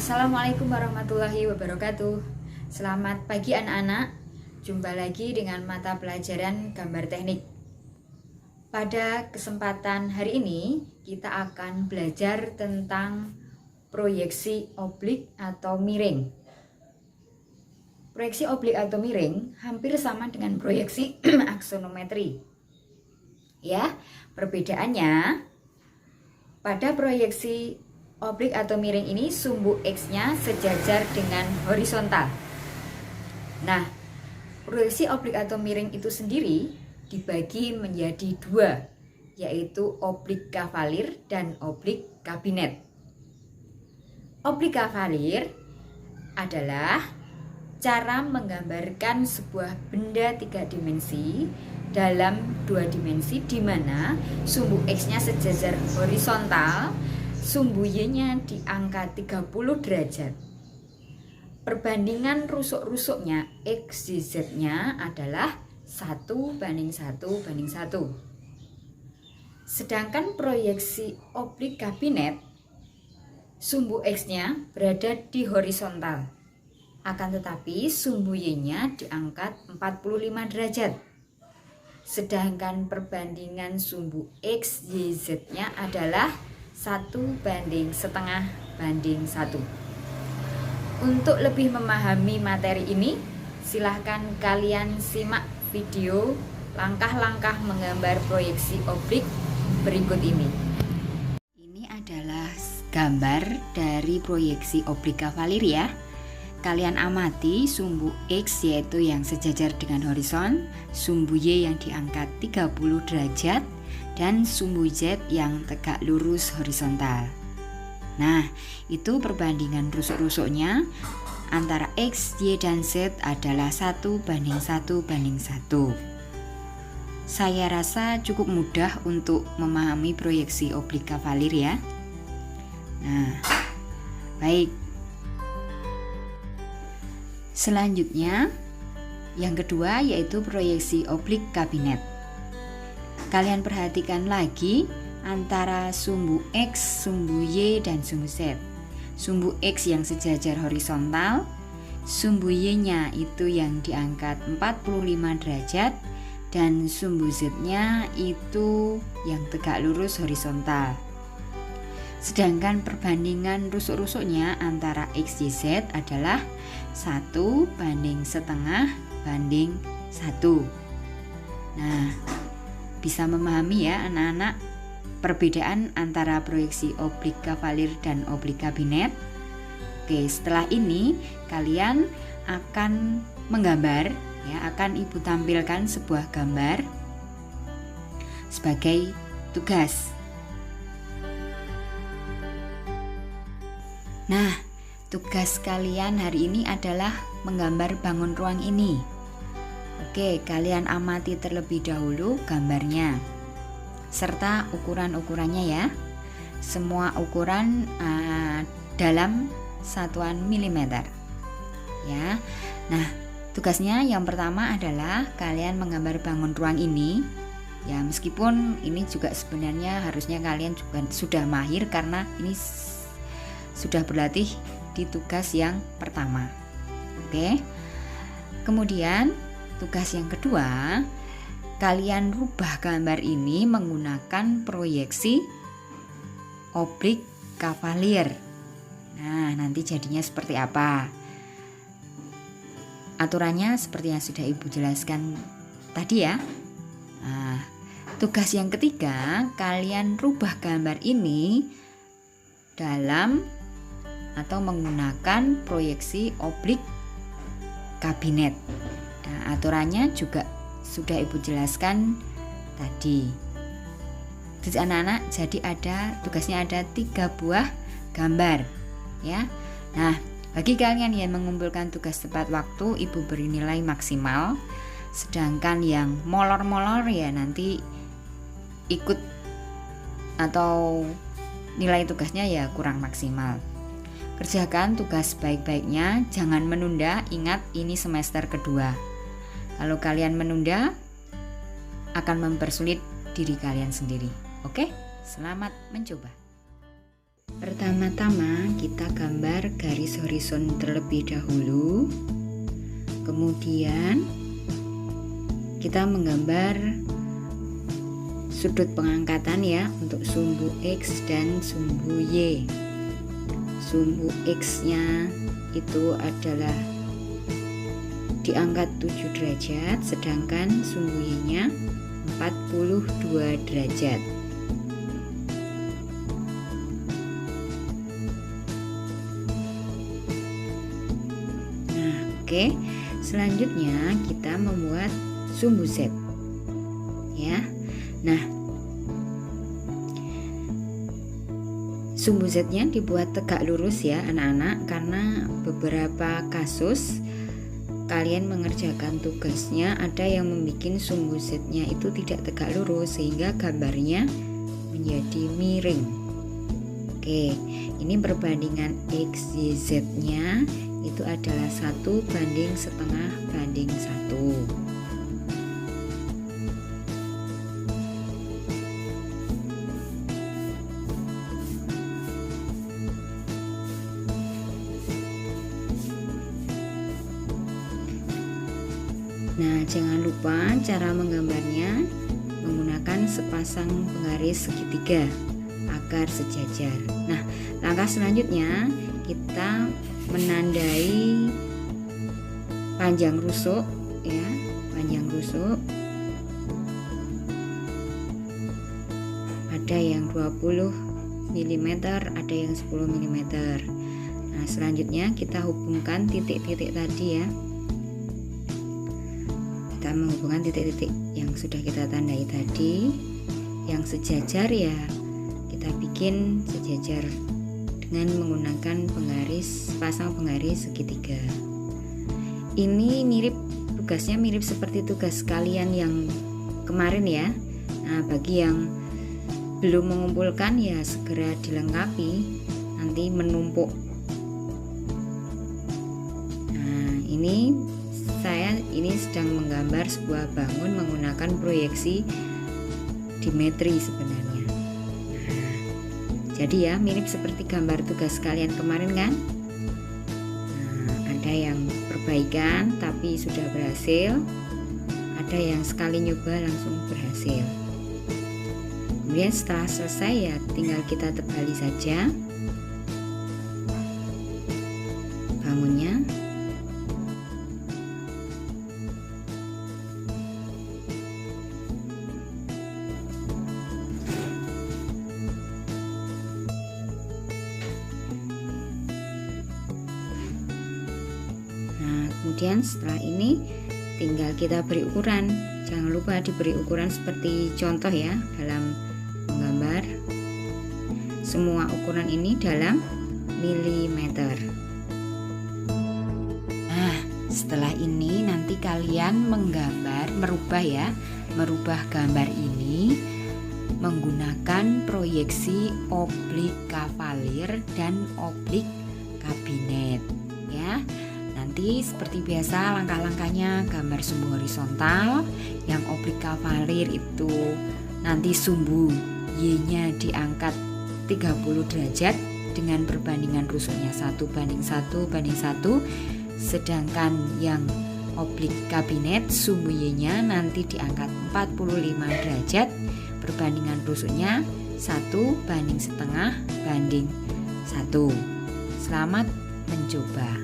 Assalamualaikum warahmatullahi wabarakatuh. Selamat pagi anak-anak. Jumpa lagi dengan mata pelajaran gambar teknik. Pada kesempatan hari ini kita akan belajar tentang proyeksi oblik atau miring. Proyeksi oblik atau miring hampir sama dengan proyeksi aksonometri. Ya, perbedaannya pada proyeksi oblik atau miring ini sumbu X-nya sejajar dengan horizontal. Nah, proyeksi oblik atau miring itu sendiri dibagi menjadi dua, yaitu oblik kavalir dan oblik kabinet. Oblik kavalir adalah cara menggambarkan sebuah benda tiga dimensi dalam dua dimensi di mana sumbu X-nya sejajar horizontal, sumbu Y-nya di angka 30 derajat. Perbandingan rusuk-rusuknya X, Y, Z-nya adalah 1:1:1. Sedangkan proyeksi oblik kabinet, sumbu X-nya berada di horizontal. Akan tetapi sumbu Y-nya diangkat 45 derajat. Sedangkan perbandingan sumbu X, Y, Z-nya adalah 1:1/1. Untuk lebih memahami materi ini, silahkan kalian simak video langkah-langkah menggambar proyeksi oblik berikut ini. Ini adalah gambar dari proyeksi oblik kavalir ya. Kalian amati sumbu X yaitu yang sejajar dengan horizon, sumbu Y yang diangkat 30 derajat, dan sumbu Z yang tegak lurus horizontal. Nah, itu perbandingan rusuk-rusuknya antara X, Y, dan Z adalah 1:1:1. Saya rasa cukup mudah untuk memahami proyeksi oblik kavalir ya. Nah, baik. Selanjutnya, yang kedua yaitu proyeksi oblik kabinet. Kalian perhatikan lagi antara sumbu X, sumbu Y, dan sumbu Z. Sumbu X yang sejajar horizontal, sumbu Y-nya itu yang diangkat 45 derajat, dan sumbu Z-nya itu yang tegak lurus horizontal. Sedangkan perbandingan rusuk-rusuknya antara X, Y, Z adalah 1:1,5:1. Nah, bisa memahami ya anak-anak perbedaan antara proyeksi oblik kavalir dan oblik kabinet. Oke, setelah ini kalian akan menggambar ya, akan Ibu tampilkan sebuah gambar sebagai tugas. Nah, tugas kalian hari ini adalah menggambar bangun ruang ini. Oke, kalian amati terlebih dahulu gambarnya serta ukuran-ukurannya ya. Semua ukuran dalam satuan milimeter ya. Nah, tugasnya yang pertama adalah kalian menggambar bangun ruang ini ya, meskipun ini juga sebenarnya harusnya kalian juga sudah mahir karena ini sudah berlatih di tugas yang pertama. Oke. Kemudian tugas yang kedua, kalian rubah gambar ini menggunakan proyeksi oblik kavalir. Nah, nanti jadinya seperti apa? Aturannya seperti yang sudah Ibu jelaskan tadi ya. Nah, tugas yang ketiga, kalian rubah gambar ini dalam atau menggunakan proyeksi oblik kabinet. Nah, aturannya juga sudah Ibu jelaskan tadi. Jadi anak-anak, jadi tugasnya ada 3 buah gambar ya. Nah, bagi kalian yang mengumpulkan tugas tepat waktu, Ibu beri nilai maksimal. Sedangkan yang molor-molor ya nanti ikut atau nilai tugasnya ya kurang maksimal. Kerjakan tugas baik-baiknya, jangan menunda. Ingat, ini semester kedua. Kalau kalian menunda, akan mempersulit diri kalian sendiri. Oke, selamat mencoba. Pertama-tama kita gambar garis horizon terlebih dahulu. Kemudian kita menggambar sudut pengangkatan ya untuk sumbu X dan sumbu Y. Sumbu X-nya itu adalah diangkat 7 derajat, sedangkan sumbu Y-nya 42 derajat. Oke, selanjutnya kita membuat sumbu Z ya. Nah, sumbu Z-nya dibuat tegak lurus ya anak-anak, karena beberapa kasus kalian mengerjakan tugasnya ada yang membuat sumbu Z-nya itu tidak tegak lurus sehingga gambarnya menjadi miring. Oke, ini perbandingan X, Y, Z-nya itu adalah 1:1,5 banding 1. Nah, jangan lupa cara menggambarnya menggunakan sepasang penggaris segitiga agar sejajar. Nah, langkah selanjutnya kita menandai panjang rusuk ya, panjang rusuk. Ada yang 20 mm, ada yang 10 mm. Nah, selanjutnya kita hubungkan titik-titik tadi ya. Kita menghubungkan titik-titik yang sudah kita tandai tadi, yang sejajar ya kita bikin sejajar dengan menggunakan pasang penggaris segitiga. Ini tugasnya mirip seperti tugas kalian yang kemarin ya. Nah, bagi yang belum mengumpulkan ya segera dilengkapi, nanti menumpuk. Nah, ini sedang menggambar sebuah bangun menggunakan proyeksi dimetri sebenarnya. Nah, jadi ya mirip seperti gambar tugas kalian kemarin kan. Nah, ada yang perbaikan tapi sudah berhasil, ada yang sekali nyoba langsung berhasil. Kemudian setelah selesai ya tinggal kita tebali saja bangunnya. Kemudian setelah ini tinggal kita beri ukuran. Jangan lupa diberi ukuran seperti contoh ya dalam menggambar. Semua ukuran ini dalam milimeter. Nah, setelah ini nanti kalian merubah gambar ini menggunakan proyeksi oblik kavalir dan oblik kabinet ya. Nanti seperti biasa langkah-langkahnya gambar sumbu horizontal, yang oblik kavalir itu nanti sumbu Y-nya diangkat 30 derajat dengan perbandingan rusuknya 1:1:1, sedangkan yang oblik kabinet sumbu Y-nya nanti diangkat 45 derajat, perbandingan rusuknya 1:1,5 banding 1. Selamat mencoba.